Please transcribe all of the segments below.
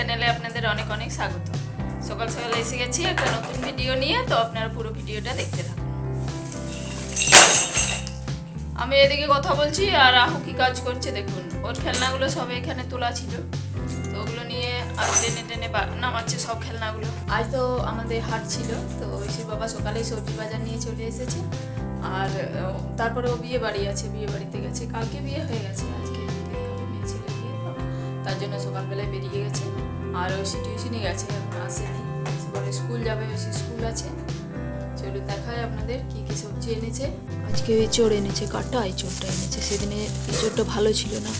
চ্যানেলে আপনাদের অনেক অনেক স্বাগত। সকাল সকাল এসে গেছি একটা নতুন ভিডিও নিয়ে, তো আপনারা পুরো ভিডিওটা দেখতে থাকুন। আমি এদিকে কথা বলছি আর রাহু কি কাজ করছে দেখুন। ওর খেলনাগুলো সব এখানে তোলা ছিল, তো ওগুলো নিয়ে আর টেনে টেনে নামাচ্ছে সব খেলনাগুলো। আজ তো আমাদের হাট ছিল, তো ঐশীর বাবা সকালেই সবজি বাজার নিয়ে চলে এসেছে। আর তারপরে ও বিয়ে বাড়ি আছে, বিয়ে বাড়িতে গেছে। কালকে বিয়ে হয়ে গেছে, আজকে মেয়ে ছেলে বিয়ে, তো তার জন্য সকালবেলায় বেরিয়ে গেছে। আর ঐশী টিউশনই গেছে, এখন আসেনি। পরে স্কুল যাবে, ঐশী স্কুল আছে। চলুন দেখায় আপনাদের কি কি সবজি এনেছে। আজকে এঁচড় এনেছে, কাটা এঁচড়টা এনেছে। সেদিনে এঁচড়টা ভালো ছিল না,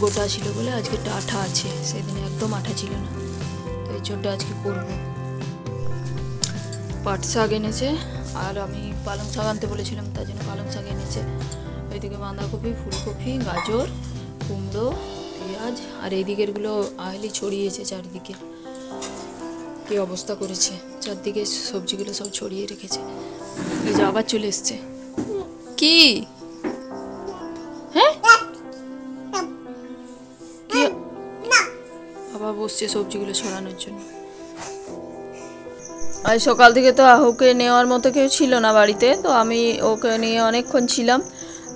গোটা ছিল বলে আজকে আঠা আছে, সেদিনে একদম আঠা ছিল না। তো এঁচড়টা আজকে করবো। পাট শাক এনেছে, আর আমি পালং শাক আনতে বলেছিলাম, তার জন্য পালং শাক এনেছে। ওইদিকে বাঁধাকপি, ফুলকপি, গাজর, কুমড়ো, পেঁয়াজ, আর এই দিকেরগুলো আহলি ছড়িয়েছে চারিদিকে। কি অবস্থা করেছে, চারদিকে সবজিগুলো সব ছড়িয়ে রেখেছে। এই যে আবার চলে এসছে। কি হ্যাঁ, কি আবার বসছে সবজিগুলো ছড়ানোর জন্য। আজ সকাল থেকে তো আহুকে নেওয়ার মতো কেউ ছিল না বাড়িতে, তো আমি ওকে নিয়ে অনেকক্ষণ ছিলাম।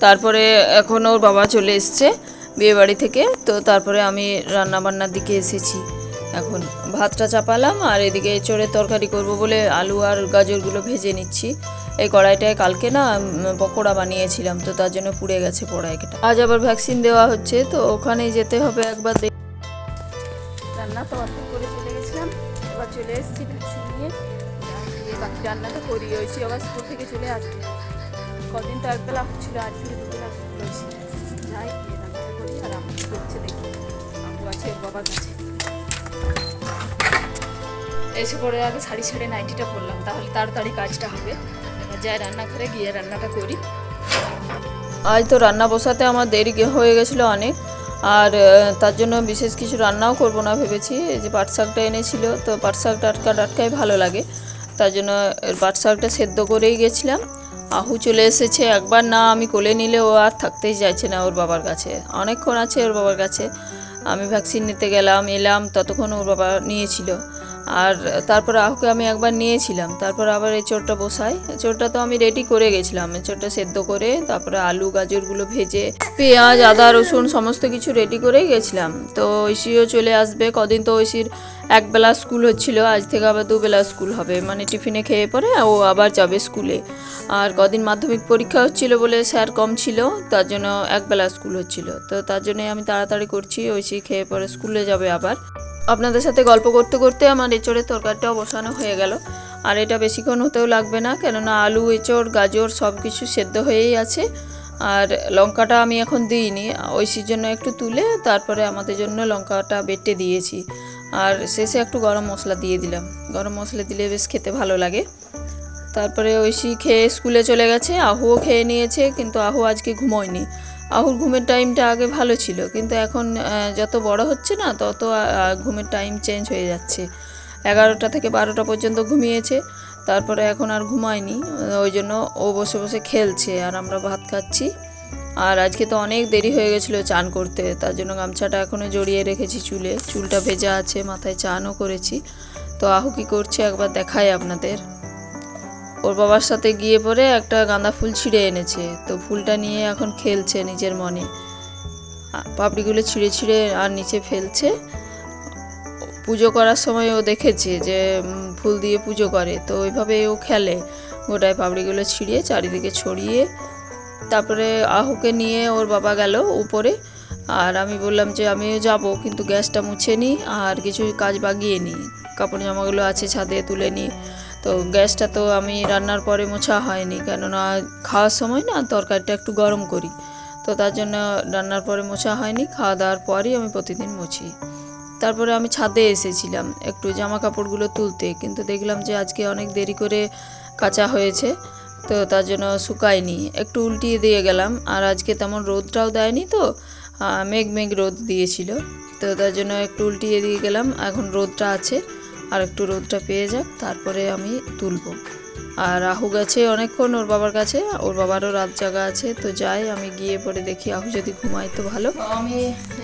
তারপরে এখন ওর বাবা চলে এসছে বিয়ে বাড়ি থেকে, তো তারপরে আমি রান্না বান্নার দিকে এসেছি। এখন ভাতটা চাপালাম, আর এদিকে এঁচড়ের তরকারি করব বলে আলু আর গাজরগুলো ভেজে নিচ্ছি। এই কড়াইটায় কালকে না পকোড়া বানিয়েছিলাম, তো তার জন্য পুড়ে গেছে কড়াইটা। আজ আবার ভ্যাকসিন দেওয়া হচ্ছে, তো ওখানেই যেতে হবে একবার। রান্না তো অর্ধেক করে চলে গেছিলাম, এবার চলে এসেছি ভ্যাকসিন নিয়ে। বাকি রান্নাটা করি, হয়েছি আবার স্কুল থেকে চলে আসবে। কদিন তো একবেলা হচ্ছিল, আজ থেকে দুবেলা স্কুল হয়েছে। যাই গিয়ে রান্নাটা করি, আর আমি কী করছে দেখি। আম্মু আছে ওর বাবার কাছে। এসে পরে আগে শাড়ি ছেড়ে নাইটিটা পরলাম, তাহলে তাড়াতাড়ি কাজটা হবে। এবার যাই রান্নাঘরে গিয়ে রান্নাটা করি। আজ তো রান্না বসাতে আমার দেরি হয়ে গেছিলো অনেক, আর তার জন্য বিশেষ কিছু রান্নাও করব না ভেবেছি। এই যে পাট শাকটা এনেছিল, তো পাট শাক টাটকাই ভালো লাগে, তার জন্য পাট শাকটা সেদ্ধ করেই গেছিলাম। আহু চলে এসেছে, একবার না আমি কোলে নিলে ও আর থাকতেই চাইছে না ওর বাবার কাছে। অনেকক্ষণ আছে ওর বাবার কাছে। আমি ভ্যাকসিন নিতে এলাম, ততক্ষণ ওর বাবা নিয়েছিল। আর তারপর আহুকে আমি একবার নিয়েছিলাম, তারপর আবার এঁচড়টা বসাই। এঁচড়টা তো আমি রেডি করে গেছিলাম, এঁচড়টা সেদ্ধ করে তারপরে আলু গাজরগুলো ভেজে, পেঁয়াজ আদা রসুন সমস্ত কিছু রেডি করেই গেছিলাম। তো ঐশীও চলে আসবে। কদিন তো ঐশীর একবেলা স্কুল হচ্ছিল, আজ থেকে আবার দুবেলা স্কুল হবে, মানে টিফিনে খেয়ে পরে ও আবার যাবে স্কুলে। আর কদিন মাধ্যমিক পরীক্ষা হচ্ছিল বলে স্যার কম ছিল, তার জন্য একবেলা স্কুল হচ্ছিল। তো তার জন্যই আমি তাড়াতাড়ি করছি, ঐশী খেয়ে পরে স্কুলে যাবে আবার। আপনাদের সাথে গল্প করতে করতে আমার এঁচড়ের তরকারিটাও বসানো হয়ে গেল। আর এটা বেশিক্ষণ হতেও লাগবে না, কেননা আলু এঁচড় গাজর সব কিছু সেদ্ধ হয়েই আছে। আর লঙ্কাটা আমি এখন দিইনি, ঐশীর জন্য একটু তুলে তারপরে আমাদের জন্য লঙ্কাটা বেটে দিয়েছি। আর শেষে একটু গরম মশলা দিয়ে দিলাম, গরম মশলা দিলে বেশ খেতে ভালো লাগে। তারপরে ঐশী খেয়ে স্কুলে চলে গেছে, আহুও খেয়ে নিয়েছে, কিন্তু আহু আজকে ঘুমোয়নি। আহুর ঘুমের টাইমটা আগে ভালো ছিল, কিন্তু এখন যত বড় হচ্ছে না তত ঘুমের টাইম চেঞ্জ হয়ে যাচ্ছে। 11টা থেকে 12টা পর্যন্ত ঘুমিয়েছে, তারপরে এখন আর ঘুমায়নি। ওই জন্য ও বসে বসে খেলছে আর আমরা ভাত খাচ্ছি। আর আজকে তো অনেক দেরি হয়ে গেছিলো চান করতে, তার জন্য গামছাটা এখনও জড়িয়ে রেখেছি চুলটা ভেজা আছে, মাথায় চানও করেছি। তো আহু কী করছে একবার দেখাই আপনাদের। ওর বাবার সাথে গিয়ে পরে একটা গাঁদা ফুল ছিঁড়ে এনেছে, তো ফুলটা নিয়ে এখন খেলছে নিজের মনে। পাপড়িগুলো ছিঁড়ে ছিঁড়ে আর নিচে ফেলছে। পুজো করার সময় ও দেখেছে যে ফুল দিয়ে পুজো করে, তো ওইভাবে ও খেলে, গোটায় পাপড়িগুলো ছিঁড়ে চারিদিকে ছড়িয়ে। তারপরে আহুকে নিয়ে ওর বাবা গেল উপরে, আর আমি বললাম যে আমিও যাব, কিন্তু গ্যাসটা মুছে নিই আর কিছু কাজ বাগিয়ে নিই, কাপড় জামাগুলো আছে ছাদে তুলে নিই। তো গ্যাসটা তো আমি রান্নার পরে মোছা হয়নি, কেননা খাওয়ার সময় না তরকারিটা একটু গরম করি, তো তার জন্য রান্নার পরে মোছা হয়নি। খাওয়া দাওয়ার পরই আমি প্রতিদিন মুছি। তারপরে আমি ছাদে এসেছিলাম একটু জামা কাপড়গুলো তুলতে, কিন্তু দেখলাম যে আজকে অনেক দেরি করে কাচা হয়েছে, তো তার জন্য শুকায়নি, একটু উল্টিয়ে দিয়ে গেলাম। আর আজকে তেমন রোদটাও দেয়নি, তো মেঘ রোদ দিয়েছিল, তো তার জন্য একটু উল্টিয়ে দিয়ে গেলাম। এখন রোদটা আছে, আর একটু রোদটা পেয়ে যাক তারপরে আমি তুলব। আর আহু গেছে অনেকক্ষণ ওর বাবার কাছে, ওর বাবারও রাত জাগা আছে, তো যাই আমি গিয়ে পরে দেখি আহু যদি ঘুমায় তো ভালো। আমি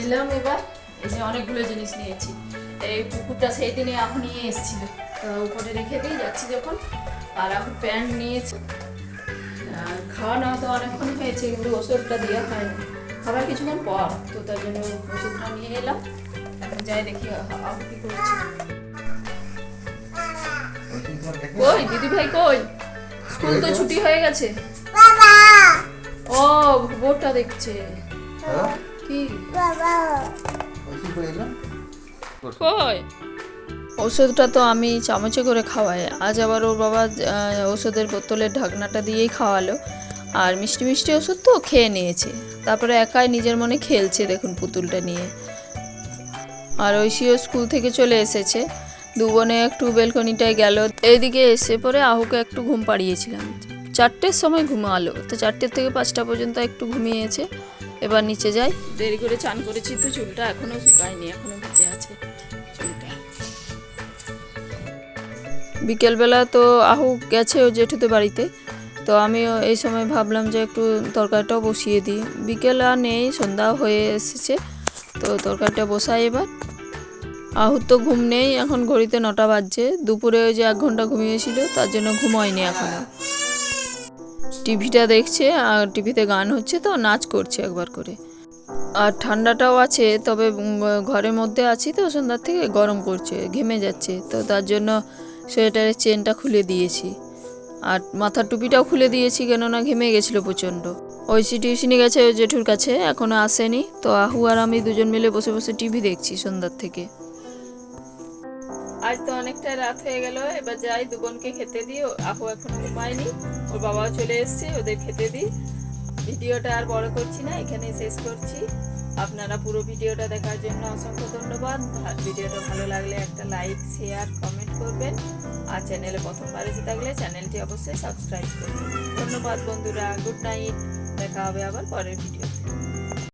এলাম এবার এই যে অনেকগুলো জিনিস নিয়েছি। এই পুকুরটা সেই দিনে এখন নিয়ে এসেছিল, তো উপরে রেখে দিয়ে যাচ্ছি যখন। আর এখন প্যান্ট নিয়েছি। আর খাওয়া নেওয়া তো অনেকক্ষণ হয়েছে, কিন্তু ওষুধটা দেওয়া হয়নি, খাবার কিছুক্ষণ পর, তো তার জন্য ওষুধটা নিয়ে এলাম। এখন যাই দেখি আপু কি করছে। কই দিদি ভাই কই? স্কুল তো ছুটি হয়ে গেছে। ও বোর্ডটা দেখছে কি কই? ওষুধটা তো আমি চামচে করে খাওয়াই, আজ আবার ওর বাবা ওষুধের বোতলের ঢাকনাটা দিয়েই খাওয়ালো। আর মিষ্টি মিষ্টি ওষুধ তো খেয়ে নিয়েছে, তারপরে একাই নিজের মনে খেলছে দেখুন পুতুলটা নিয়ে। আর ঐশীও স্কুল থেকে চলে এসেছে, দু বোনে একটু বেলকনিটায় গেল। এইদিকে এসে পরে আহুকে একটু ঘুম পাড়িয়েছিলাম, 4টের সময় ঘুমালো, তো 4টের থেকে 5টা পর্যন্ত একটু ঘুমিয়েছে। এবার নিচে যাই, দেরি করে চান করেছি তো চুলটা এখনো শুকায়নি, এখনো ভিজে আছে চুলটা। বিকেলবেলা তো আহু গেছে ও জেঠুদের বাড়িতে, তো আমিও এই সময় ভাবলাম যে একটু তরকারিটাও বসিয়ে দিই। বিকেল আর নেই, সন্ধ্যা হয়ে এসেছে, তো তরকারিটা বসাই এবার। আহুর তো ঘুম নেই, এখন ঘড়িতে 9টা বাজছে। দুপুরে ওই যে 1 ঘন্টা ঘুমিয়েছিল, তার জন্য ঘুম হয়নি এখনো। টিভিটা দেখছে, আর টিভিতে গান হচ্ছে তো নাচ করছে একবার করে। আর ঠান্ডাটাও আছে, তবে ঘরের মধ্যে আছি তো সন্ধ্যার থেকে গরম করছে, ঘেমে যাচ্ছে, তো তার জন্য সোয়েটারের চেনটা খুলে দিয়েছি। আর মাথার টুপিটাও খুলে দিয়েছি, কেননা ঘেমে গেছিলো প্রচণ্ড। ঐশী টিউশনি গেছে জেঠুর কাছে, এখনও আসেনি, তো আহু আর আমি দুজন মিলে বসে বসে টিভি দেখছি সন্ধ্যার থেকে। আজ তো অনেকটা রাত হয়ে গেল, এবার যাই দু বোনকে খেতে দিই। আহু এখনো ঘুমায়নি, ওর বাবাও চলে এসছে, ওদের খেতে দিই। ভিডিওটা আর বড় করছি না, এখানে শেষ করছি। আপনারা পুরো ভিডিওটা দেখার জন্য অসংখ্য ধন্যবাদ। ভিডিওটা ভালো লাগলে একটা লাইক, শেয়ার, কমেন্ট করবেন। আর চ্যানেলে প্রথমবার এসে থাকলে চ্যানেলটি অবশ্যই সাবস্ক্রাইব করবেন। ধন্যবাদ বন্ধুরা, গুড নাইট, দেখা হবে আবার পরের ভিডিওতে।